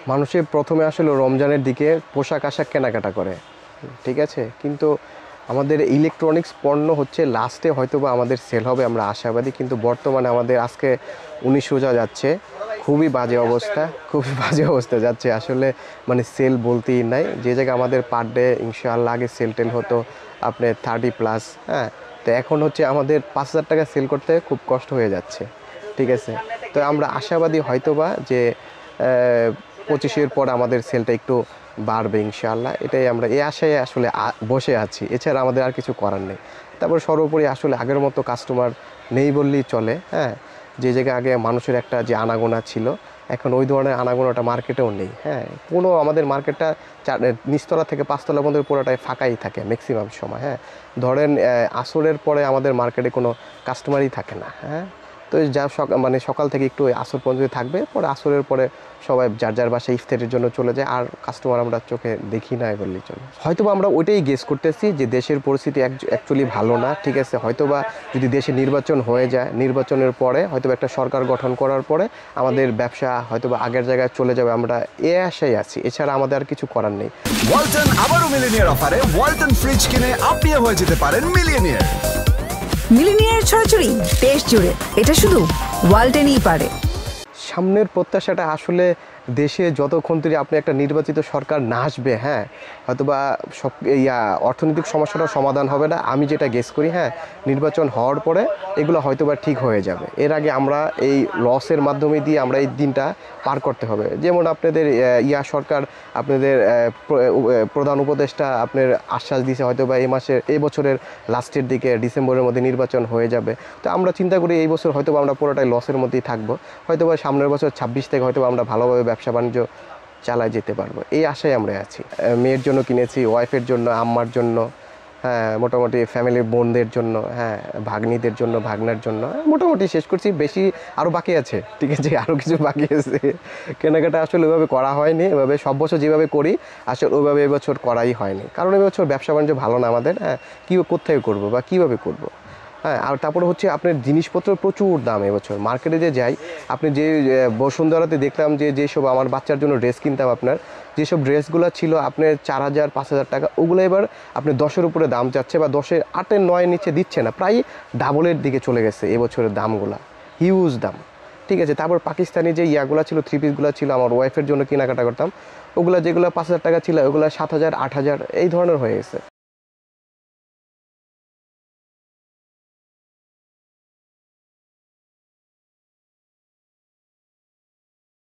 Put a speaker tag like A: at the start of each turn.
A: মানুষের প্রথমে আসলে রমজানের দিকে পোশাক আশাক কেনাকাটা করে, ঠিক আছে, কিন্তু আমাদের ইলেকট্রনিক্স পণ্য হচ্ছে লাস্টে হয়তো বা আমাদের সেল হবে, আমরা আশাবাদী। কিন্তু বর্তমানে আমাদের আজকে 19 রোজা যাচ্ছে, খুবই বাজে অবস্থা যাচ্ছে আসলে, মানে সেল বলতেই নাই। যে জায়গায় আমাদের পার ডে ইনশাআল্লাহ আগে সেল টেল হতো আপনার 30+, হ্যাঁ, তো এখন হচ্ছে আমাদের 5,000 টাকা সেল করতে খুব কষ্ট হয়ে যাচ্ছে, ঠিক আছে। তো আমরা আশাবাদী হয়তোবা যে 25-এর পর আমাদের সেলটা একটু বাড়বে ইনশাআল্লাহ, এটাই আমরা এই আশায় আসলে বসে আছি, এছাড়া আমাদের আর কিছু করার নেই। তারপর সর্বোপরি আসলে আগের মতো কাস্টমার নেই বললেই চলে, হ্যাঁ, যে জায়গায় আগে মানুষের একটা যে আনাগোনা ছিল, এখন ওই ধরনের আনাগোনাটা মার্কেটেও নেই, হ্যাঁ। পুরো আমাদের মার্কেটটা নিচতলা থেকে 5তলা পর্যন্ত পুরোটাই ফাঁকাই থাকে ম্যাক্সিমাম সময়, হ্যাঁ। ধরেন আসরের পরে আমাদের মার্কেটে কোনো কাস্টমারই থাকে না, হ্যাঁ। তো যা মানে সকাল থেকে একটু আসর পর্যন্ত থাকবে, পরে আসরের পরে সবাই যার যার বাসায় ইফতারের জন্য চলে যায়, আর কাস্টমার আমরা চোখে দেখি না বললেই চলে। হয়তোবা আমরা ওইটাই গেস করতেছি যে দেশের পরিস্থিতি অ্যাকচুয়ালি ভালো না, ঠিক আছে। হয়তোবা যদি দেশে নির্বাচন হয়ে যায়, নির্বাচনের পরে হয়তোবা একটা সরকার গঠন করার পরে আমাদের ব্যবসা হয়তোবা আগের জায়গায় চলে যাবে, আমরা এ আশায় আছি, এছাড়া আমাদের আর কিছু করার নেই।
B: ওয়ালটন আবারও মিলিনিয়ার অফারে ওয়ালটন ফ্রিজ কিনে আপনিও হয়ে যেতে পারেন মিলিয়নিয়ার।
C: মিলিনিয়ার ছড়াছড়ি দেশ জুড়ে, এটা শুধু ওয়ালটেনই পারে।
A: সামনের প্রত্যাশাটা আসলে দেশে যতক্ষণ থেকে আপনি একটা নির্বাচিত সরকার না আসবে, হ্যাঁ, হয়তোবা সব অর্থনৈতিক সমস্যাটার সমাধান হবে না, আমি যেটা গেস করি। হ্যাঁ, নির্বাচন হওয়ার পরে এগুলো হয়তোবা ঠিক হয়ে যাবে। এর আগে আমরা এই লসের মাধ্যমে দিয়ে আমরা এই দিনটা পার করতে হবে। যেমন আপনাদের সরকার, আপনাদের প্রধান উপদেষ্টা আপনার আশ্বাস দিয়েছে হয়তোবা এই বছরের লাস্টের দিকে ডিসেম্বরের মধ্যে নির্বাচন হয়ে যাবে। তো আমরা চিন্তা করি এই বছর হয়তোবা আমরা পুরোটাই লসের মধ্যেই থাকবো, হয়তোবা সামনের বছর 26 থেকে হয়তোবা আমরা ভালোভাবে ব্যবসা বাণিজ্য চালায় যেতে পারবো, এই আশায় আমরা আছি। মেয়ের জন্য কিনেছি, ওয়াইফের জন্য, আম্মার জন্য, হ্যাঁ, মোটামুটি ফ্যামিলির বোনদের জন্য, হ্যাঁ, ভাগ্নিদের জন্য, ভাগনার জন্য, মোটামুটি শেষ করছি। বেশি আরও বাকি আছে, ঠিক আছে, আরও কিছু বাকি আছে। কেনাকাটা আসলে ওইভাবে করা হয়নি, এভাবে সব বছর যেভাবে করি আসলে ওইভাবে এবছর করাই হয়নি, কারণ এবছর ব্যবসা বাণিজ্য ভালো না আমাদের, হ্যাঁ। কোথায় করবো বা কীভাবে করবো, হ্যাঁ। আর তারপরে হচ্ছে আপনার জিনিসপত্র প্রচুর দাম এবছর। মার্কেটে যে যাই, আপনি যে বসুন্ধরাতে দেখলাম যেসব আমার বাচ্চার জন্য ড্রেস কিনতাম, আপনার যেসব ড্রেসগুলো ছিল আপনার 4,000 5,000 টাকা, ওগুলো এবার আপনি 10-এর উপরে দাম যাচ্ছে, বা 10-এর 8-এর 9-এর নিচে দিচ্ছে না, প্রায় ডাবলের দিকে চলে গেছে এবছরের দামগুলো, হিউজ দাম, ঠিক আছে। তারপর পাকিস্তানি যে ইয়াগুলো ছিল, 3 পিসগুলো ছিল, আমার ওয়াইফের জন্য কেনাকাটা করতাম, ওগুলো যেগুলো 5,000 টাকা ছিল ওগুলো 7,000 8,000 এই ধরনের হয়ে গেছে।